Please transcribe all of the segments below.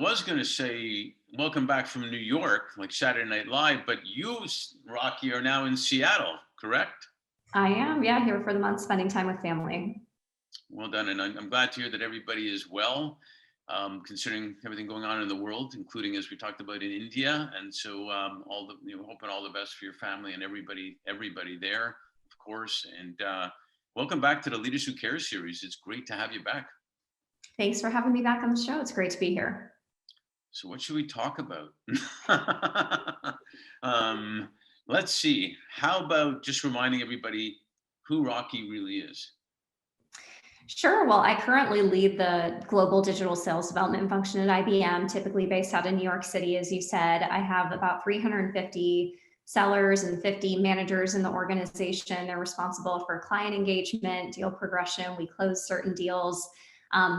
was going to say welcome back from New York, like Saturday Night Live, but you, Rocky, are now in Seattle, correct? I am, yeah, here for the month, spending time with family. Well done, and I'm glad to hear that everybody is well, considering everything going on in the world, including as we talked about in India. And so, hoping all the best for your family and everybody there, of course. And welcome back to the Leaders Who Care series. It's great to have you back. Thanks for having me back on the show. It's great to be here. So, what should we talk about? Let's see. How about just reminding everybody who Rocky really is? Sure. Well, I currently lead the global digital sales development function at IBM, typically based out of New York City, as you said. I have about 350 sellers and 50 managers in the organization. They're responsible for client engagement, deal progression. We close certain deals.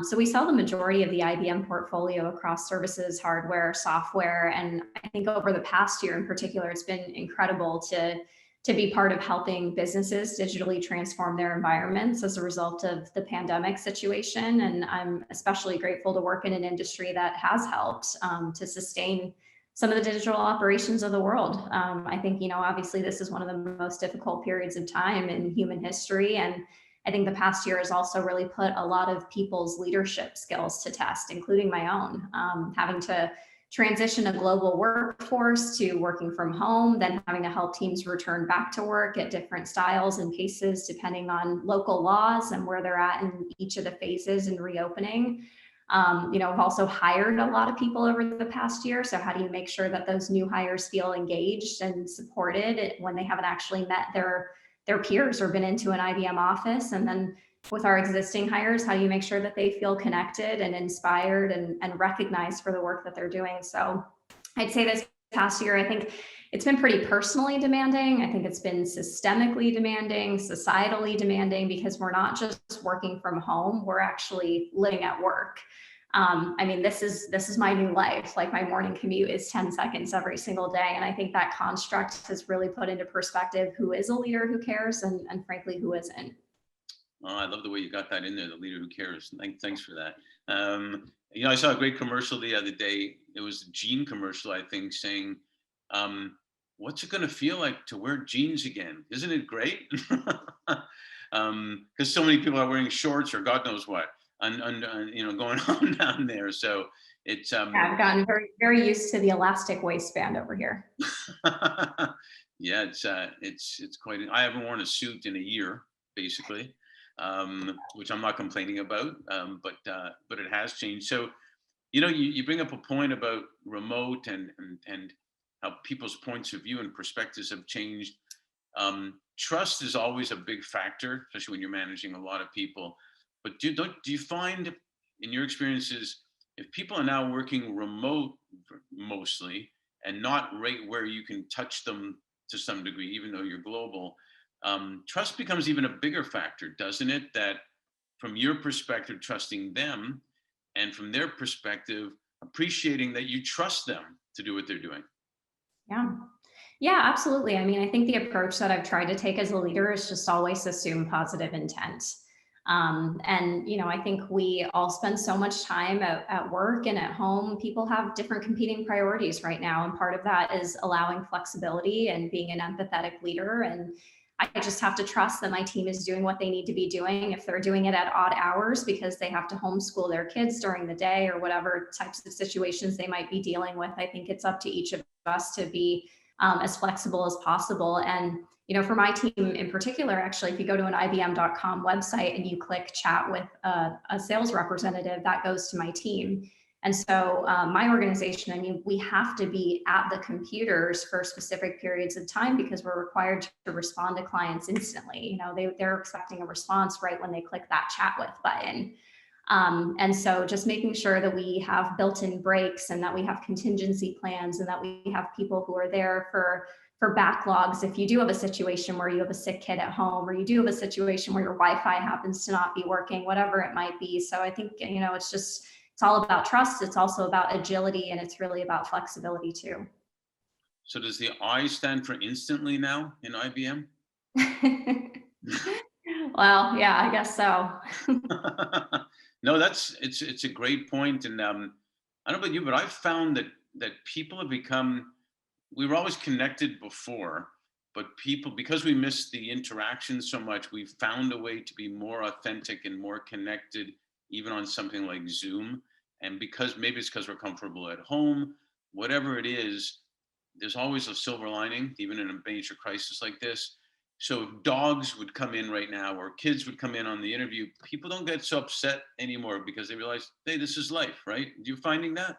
So we sell the majority of the IBM portfolio across services, hardware, software. And I think over the past year in particular, it's been incredible to be part of helping businesses digitally transform their environments as a result of the pandemic situation. And I'm especially grateful to work in an industry that has helped to sustain some of the digital operations of the world. I think, obviously this is one of the most difficult periods of time in human history. And I think the past year has also really put a lot of people's leadership skills to test, including my own, having to transition a global workforce to working from home, then having to help teams return back to work at different styles and paces, depending on local laws and where they're at in each of the phases in reopening. I've also hired a lot of people over the past year. So how do you make sure that those new hires feel engaged and supported when they haven't actually met their peers or been into an IBM office? And then with our existing hires, how do you make sure that they feel connected and inspired and recognized for the work that they're doing? So I'd say this past year, I think it's been pretty personally demanding. I think it's been systemically demanding, societally demanding, because we're not just working from home, we're actually living at work. This is my new life. Like, my morning commute is 10 seconds every single day. And I think that construct has really put into perspective who is a leader who cares and frankly, who isn't. Oh, I love the way you got that in there, the leader who cares. Thanks for that. I saw a great commercial the other day. It was a jean commercial, I think, saying, what's it going to feel like to wear jeans again? Isn't it great? Because so many people are wearing shorts or God knows what, and going on down there. So it's I've gotten very, very used to the elastic waistband over here. Yeah, it's quite. I haven't worn a suit in a year, basically. Which I'm not complaining about, but it has changed. So, you bring up a point about remote and how people's points of view and perspectives have changed. Trust is always a big factor, especially when you're managing a lot of people. But do you find, in your experiences, if people are now working remote mostly and not right where you can touch them to some degree, even though you're global, trust becomes even a bigger factor, doesn't it? That from your perspective, trusting them, and from their perspective, appreciating that you trust them to do what they're doing. Yeah, absolutely. I think the approach that I've tried to take as a leader is just always assume positive intent. I think we all spend so much time at work and at home. People have different competing priorities right now. And part of that is allowing flexibility and being an empathetic leader. And I just have to trust that my team is doing what they need to be doing. If they're doing it at odd hours because they have to homeschool their kids during the day or whatever types of situations they might be dealing with, I think it's up to each of us to be as flexible as possible. And for my team in particular, actually, if you go to an IBM.com website and you click chat with a sales representative, that goes to my team. And so my organization, we have to be at the computers for specific periods of time because we're required to respond to clients instantly. They're expecting a response right when they click that chat with button. And so just making sure that we have built-in breaks and that we have contingency plans and that we have people who are there for backlogs. If you do have a situation where you have a sick kid at home, or you do have a situation where your Wi-Fi happens to not be working, whatever it might be. So I think, it's all about trust. It's also about agility, and it's really about flexibility too. So does the I stand for instantly now in IBM? Well, yeah, I guess so. No, it's a great point. And I don't know about you, but I've found that people have become, we were always connected before, but people, because we miss the interaction so much, we've found a way to be more authentic and more connected, even on something like Zoom. And because maybe it's because we're comfortable at home, whatever it is, there's always a silver lining, even in a major crisis like this. So if dogs would come in right now or kids would come in on the interview, people don't get so upset anymore because they realize, hey, this is life, right? You finding that?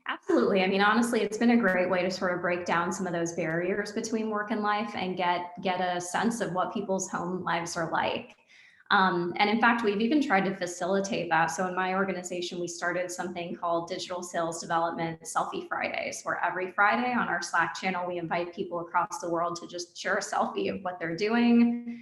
Absolutely. I mean, honestly, it's been a great way to sort of break down some of those barriers between work and life and get a sense of what people's home lives are like. And in fact, we've even tried to facilitate that. So in my organization, we started something called Digital Sales Development Selfie Fridays, where every Friday on our Slack channel, we invite people across the world to just share a selfie of what they're doing,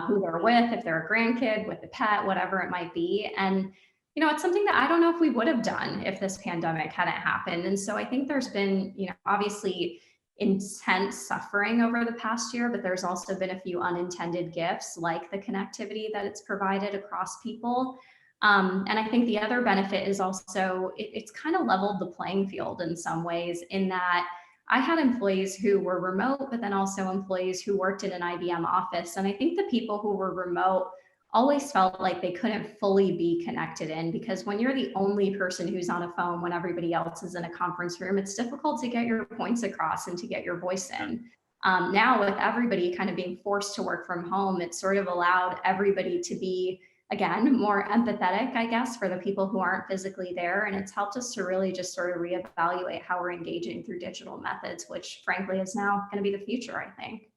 who they're with, if they're a grandkid, with a pet, whatever it might be. And it's something that I don't know if we would have done if this pandemic hadn't happened. And so I think there's been, obviously intense suffering over the past year, but there's also been a few unintended gifts like the connectivity that it's provided across people. And I think the other benefit is also it's kind of leveled the playing field in some ways, in that I had employees who were remote, but then also employees who worked in an IBM office. And I think the people who were remote always felt like they couldn't fully be connected in, because when you're the only person who's on a phone when everybody else is in a conference room, it's difficult to get your points across and to get your voice in. Now, with everybody kind of being forced to work from home, it sort of allowed everybody to be, again, more empathetic, I guess, for the people who aren't physically there. And it's helped us to really just sort of reevaluate how we're engaging through digital methods, which frankly is now going to be the future, I think.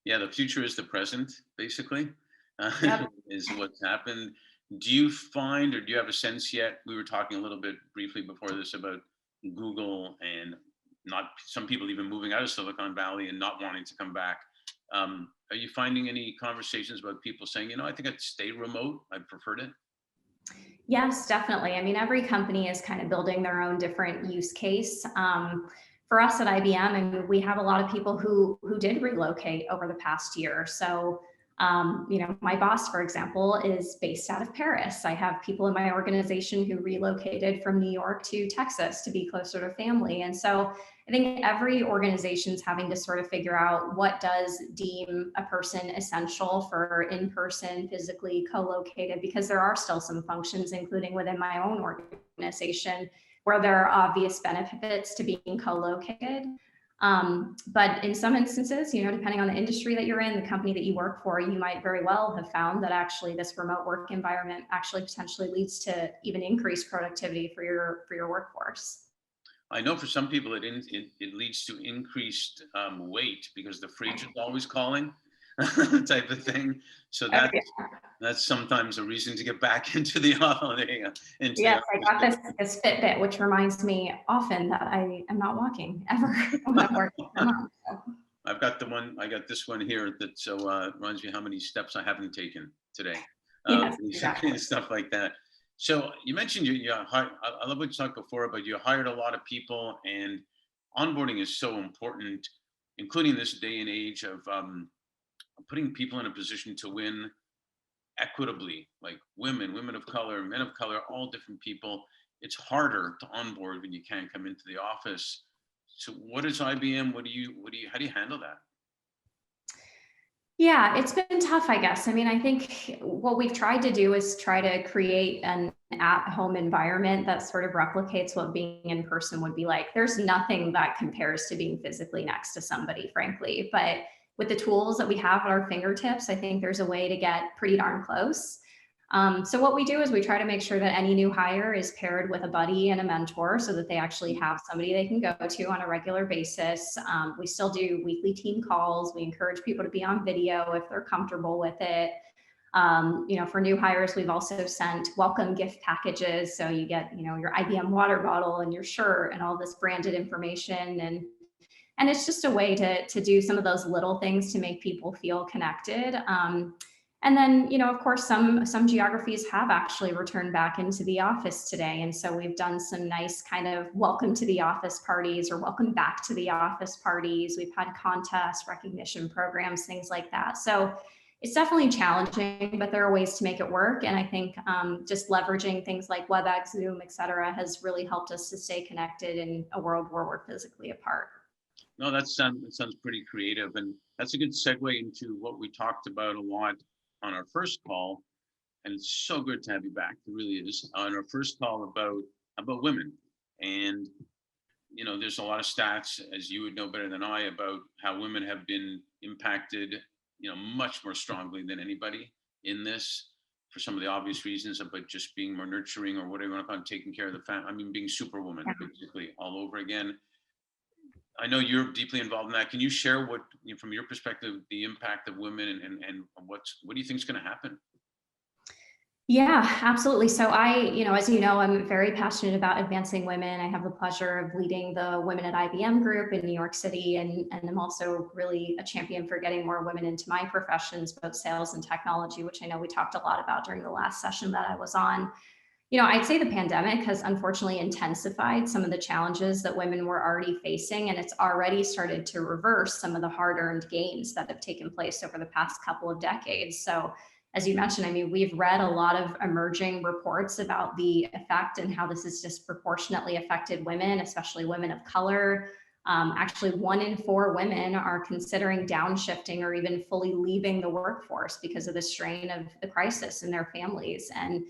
Yeah, the future is the present, basically, Yep. is what's happened. Do you find, or do you have a sense yet? We were talking a little bit briefly before this about Google and not some people even moving out of Silicon Valley and not wanting to come back. Are you finding any conversations about people saying, I think I'd stay remote. I preferred it. Yes, definitely. I mean, every company is kind of building their own different use case. For us at IBM, I mean, we have a lot of people who did relocate over the past year. So, my boss, for example, is based out of Paris. I have people in my organization who relocated from New York to Texas to be closer to family. And so I think every organization is having to sort of figure out what does deem a person essential for in-person, physically co-located, because there are still some functions, including within my own organization, where there are obvious benefits to being co-located. But in some instances, depending on the industry that you're in, the company that you work for, you might very well have found that actually this remote work environment actually potentially leads to even increased productivity for your workforce. I know for some people it leads to increased weight because the fridge is always calling, type of thing. So Oh, yeah. that's sometimes a reason to get back into the holiday into the Yes, I got office. this Fitbit, which reminds me often that I am not walking ever when I'm working from home. So, I got this one here that reminds me how many steps I haven't taken today, yes, basically, exactly. and stuff like that. So you mentioned I love what you talked before about you hired a lot of people, and onboarding is so important, including this day and age of putting people in a position to win equitably, like women of color, men of color, all different people. It's harder to onboard when you can't come into the office. So what is IBM? How do you handle that? Yeah, it's been tough, I guess. I mean, I think what we've tried to do is try to create an at-home environment that sort of replicates what being in person would be like. There's nothing that compares to being physically next to somebody, frankly. But with the tools that we have at our fingertips, I think there's a way to get pretty darn close. So what we do is we try to make sure that any new hire is paired with a buddy and a mentor so that they actually have somebody they can go to on a regular basis. We still do weekly team calls. We encourage people to be on video if they're comfortable with it. For new hires, we've also sent welcome gift packages. So you get, your IBM water bottle and your shirt and all this branded information. And it's just a way to do some of those little things to make people feel connected. And then, of course, some geographies have actually returned back into the office today. And so we've done some nice kind of welcome to the office parties or welcome back to the office parties. We've had contests, recognition programs, things like that. So it's definitely challenging, but there are ways to make it work. And I think just leveraging things like WebEx, Zoom, et cetera, has really helped us to stay connected in a world where we're physically apart. No, that sounds pretty creative, and that's a good segue into what we talked about a lot on our first call. And it's so good to have you back. It really is. On our first call about women, and there's a lot of stats, as you would know better than I, about how women have been impacted, much more strongly than anybody in this, for some of the obvious reasons about just being more nurturing or whatever you want to call it, taking care of the family. I mean, being superwoman, Yeah. basically, all over again. I know you're deeply involved in that. Can you share what, from your perspective, the impact of women, and what do you think is going to happen? Yeah, absolutely. So as you know, I'm very passionate about advancing women. I have the pleasure of leading the Women at IBM group in New York City, and I'm also really a champion for getting more women into my professions, both sales and technology, which I know we talked a lot about during the last session that I was on. I'd say the pandemic has unfortunately intensified some of the challenges that women were already facing, and it's already started to reverse some of the hard-earned gains that have taken place over the past couple of decades. So, as you mentioned, I mean, we've read a lot of emerging reports about the effect and how this has disproportionately affected women, especially women of color. Actually, 1 in 4 women are considering downshifting or even fully leaving the workforce because of the strain of the crisis in their families. And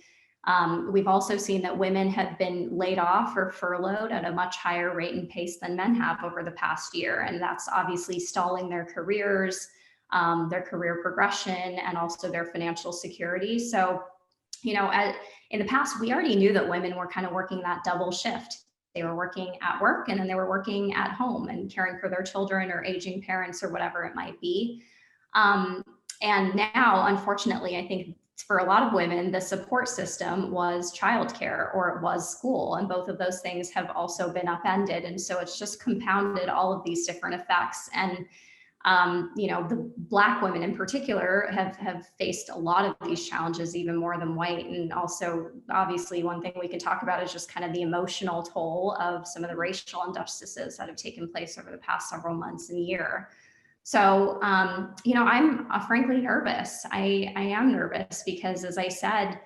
we've also seen that women have been laid off or furloughed at a much higher rate and pace than men have over the past year. And that's obviously stalling their careers, their career progression, and also their financial security. So, in the past, we already knew that women were kind of working that double shift. They were working at work and then they were working at home and caring for their children or aging parents or whatever it might be. Um, and now, unfortunately, I think for a lot of women, the support system was childcare or it was school. And both of those things have also been upended. And so it's just compounded all of these different effects. And the Black women in particular have faced a lot of these challenges, even more than white. And also, obviously, one thing we can talk about is just kind of the emotional toll of some of the racial injustices that have taken place over the past several months and year. So, I'm frankly nervous. I am nervous because, as I said,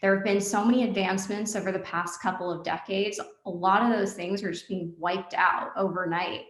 there have been so many advancements over the past couple of decades. A lot of those things are just being wiped out overnight.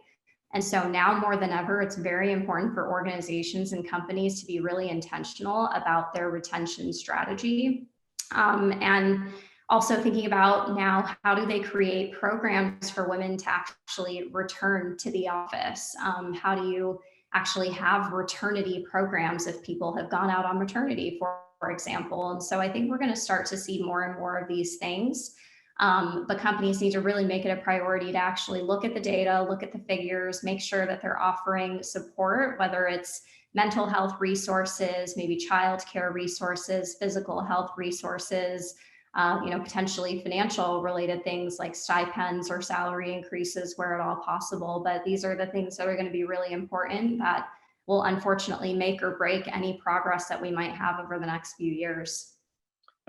And so now more than ever, it's very important for organizations and companies to be really intentional about their retention strategy. And also thinking about now, how do they create programs for women to actually return to the office? How do you actually have maternity programs if people have gone out on maternity, for example? And so I think we're going to start to see more and more of these things. But companies need to really make it a priority to actually look at the data, look at the figures, make sure that they're offering support, whether it's mental health resources, maybe childcare resources, physical health resources, potentially financial related things like stipends or salary increases where at all possible. But these are the things that are going to be really important that will unfortunately make or break any progress that we might have over the next few years.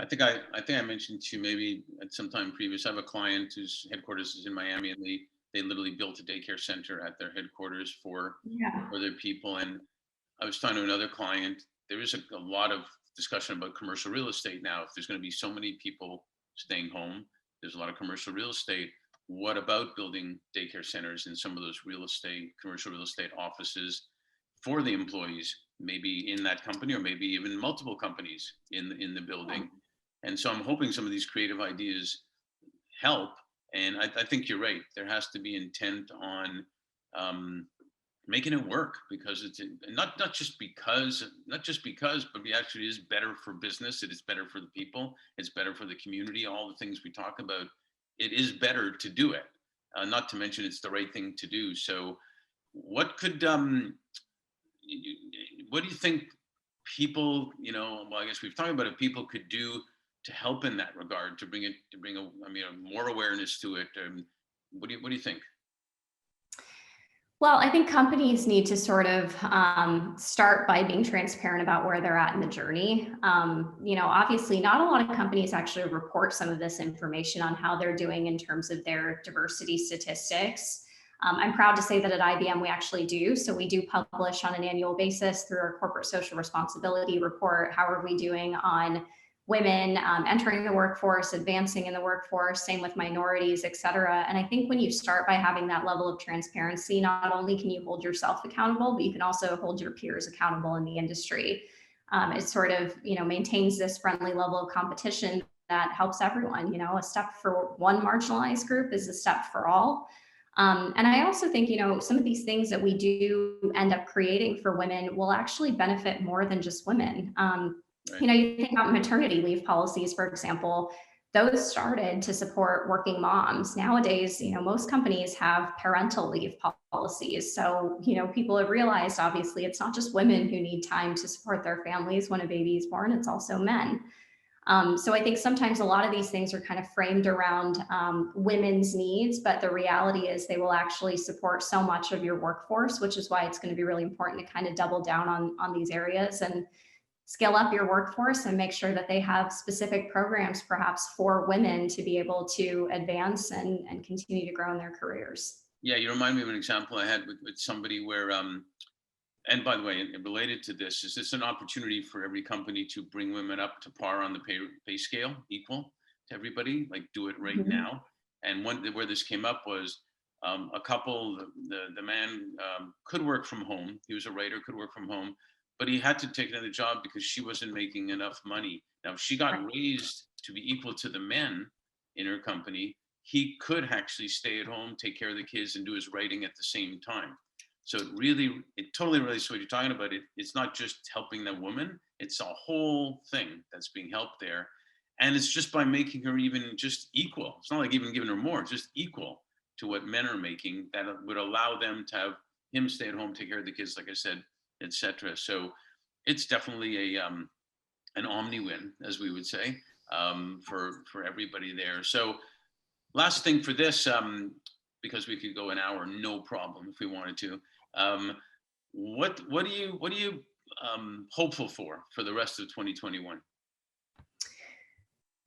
I think I mentioned to you maybe at some time previous. I have a client whose headquarters is in Miami, and they literally built a daycare center at their headquarters Yeah. for their people. And I was talking to another client. There is a lot of discussion about commercial real estate now. If there's going to be so many people staying home, there's a lot of commercial real estate. What about building daycare centers in some of those commercial real estate offices for the employees, maybe in that company or maybe even multiple companies in the building? And so I'm hoping some of these creative ideas help. And I think you're right. There has to be intent on making it work, because it's not just because, but it actually is better for business. It is better for the people. It's better for the community. All the things we talk about. It is better to do it. Not to mention it's the right thing to do. So, what could what do you think people, well, I guess we've talked about it, people could do to help in that regard, to bring more awareness to it? What do you think? Well, I think companies need to sort of start by being transparent about where they're at in the journey. Obviously, not a lot of companies actually report some of this information on how they're doing in terms of their diversity statistics. I'm proud to say that at IBM we actually do. So we do publish on an annual basis through our corporate social responsibility report. How are we doing on women entering the workforce, advancing in the workforce, same with minorities, et cetera. And I think when you start by having that level of transparency, not only can you hold yourself accountable, but you can also hold your peers accountable in the industry. It sort of, maintains this friendly level of competition that helps everyone. A step for one marginalized group is a step for all. And I also think, some of these things that we do end up creating for women will actually benefit more than just women. Right. You think about maternity leave policies, for example, those started to support working moms. Nowadays, most companies have parental leave policies. So, people have realized obviously it's not just women who need time to support their families when a baby is born, it's also men. So I think sometimes a lot of these things are kind of framed around women's needs, but the reality is they will actually support so much of your workforce, which is why it's going to be really important to kind of double down on these areas and scale up your workforce and make sure that they have specific programs perhaps for women to be able to advance and continue to grow in their careers. Yeah, you remind me of an example I had with somebody where, and by the way, and related to this, is this an opportunity for every company to bring women up to par on the pay scale, equal to everybody, like do it right Mhm. now? And where this came up was a couple, the man could work from home. He was a writer, could work from home, but he had to take another job because she wasn't making enough money. Now, if she got Right. raised to be equal to the men in her company, he could actually stay at home, take care of the kids, and do his writing at the same time. So it totally relates to what you're talking about. It's not just helping the woman; it's a whole thing that's being helped there, and it's just by making her even just equal. It's not like even giving her more; just equal to what men are making. That would allow them to have him stay at home, take care of the kids, like I said, etc. So it's definitely a an omni win, as we would say, for everybody there. So last thing for this, because we could go an hour, no problem if we wanted to. Um, what are you hopeful for the rest of 2021?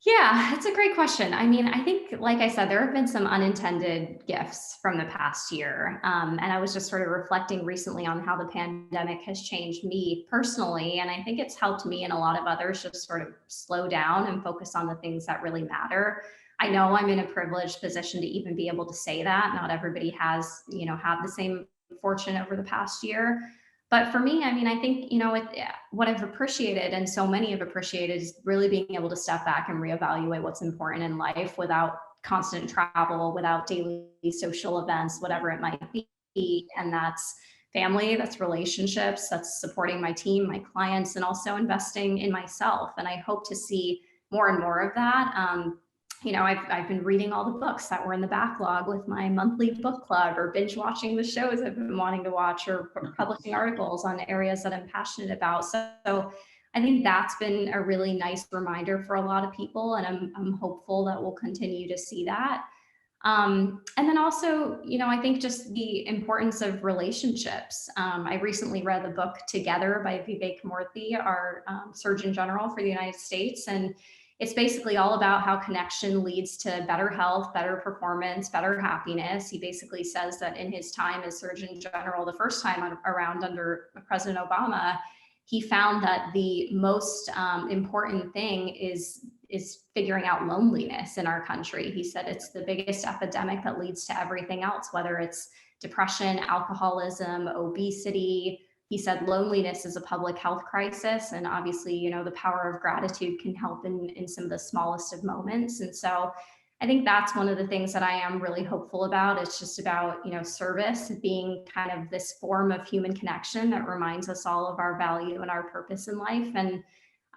Yeah, that's a great question. I mean, I think, like I said, there have been some unintended gifts from the past year. And I was just sort of reflecting recently on how the pandemic has changed me personally. And I think it's helped me and a lot of others just sort of slow down and focus on the things that really matter. I know I'm in a privileged position to even be able to say that. Not everybody has, had the same fortune over the past year. But for me, I mean, I think, what I've appreciated and so many have appreciated is really being able to step back and reevaluate what's important in life without constant travel, without daily social events, whatever it might be. And that's family, that's relationships, that's supporting my team, my clients, and also investing in myself. And I hope to see more and more of that. I've been reading all the books that were in the backlog with my monthly book club, or binge watching the shows I've been wanting to watch, or publishing articles on areas that I'm passionate about. So I think that's been a really nice reminder for a lot of people, and I'm hopeful that we'll continue to see that. And then also, I think just the importance of relationships. I recently read the book Together by Vivek Murthy, our Surgeon General for the United States. And it's basically all about how connection leads to better health, better performance, better happiness. He basically says that in his time as Surgeon General, the first time around under President Obama, he found that the most important thing is figuring out loneliness in our country. He said it's the biggest epidemic that leads to everything else, whether it's depression, alcoholism, obesity. He said loneliness is a public health crisis. And obviously, the power of gratitude can help in some of the smallest of moments. And so I think that's one of the things that I am really hopeful about. It's just about, service being kind of this form of human connection that reminds us all of our value and our purpose in life. And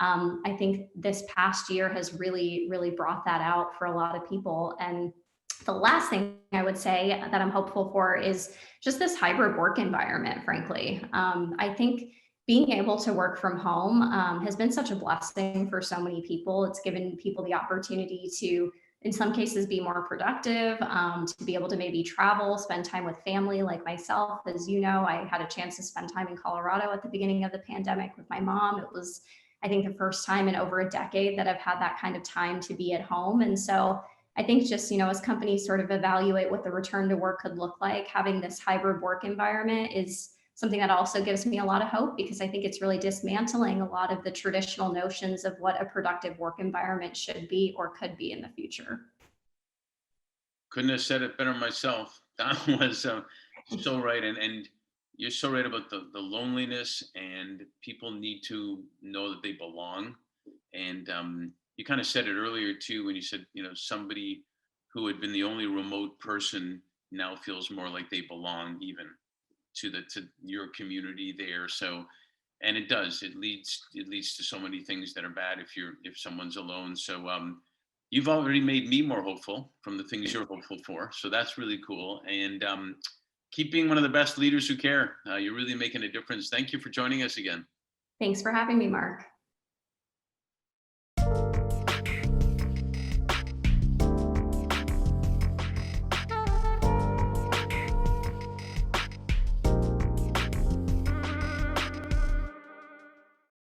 I think this past year has really, really brought that out for a lot of people. And the last thing I would say that I'm hopeful for is just this hybrid work environment, frankly. I think being able to work from home has been such a blessing for so many people. It's given people the opportunity to, in some cases, be more productive, to be able to maybe travel, spend time with family like myself. As you know, I had a chance to spend time in Colorado at the beginning of the pandemic with my mom. It was, I think, the first time in over a decade that I've had that kind of time to be at home. And so I think just, as companies sort of evaluate what the return to work could look like, having this hybrid work environment is something that also gives me a lot of hope, because I think it's really dismantling a lot of the traditional notions of what a productive work environment should be or could be in the future. Couldn't have said it better myself. That was so right, and you're so right about the loneliness, and people need to know that they belong. And you kind of said it earlier too when you said, somebody who had been the only remote person now feels more like they belong even to your community there. So, and it does. It leads to so many things that are bad if someone's alone. So you've already made me more hopeful from the things you're hopeful for. So that's really cool. And keep being one of the best leaders who care. You're really making a difference. Thank you for joining us again. Thanks for having me, Mark.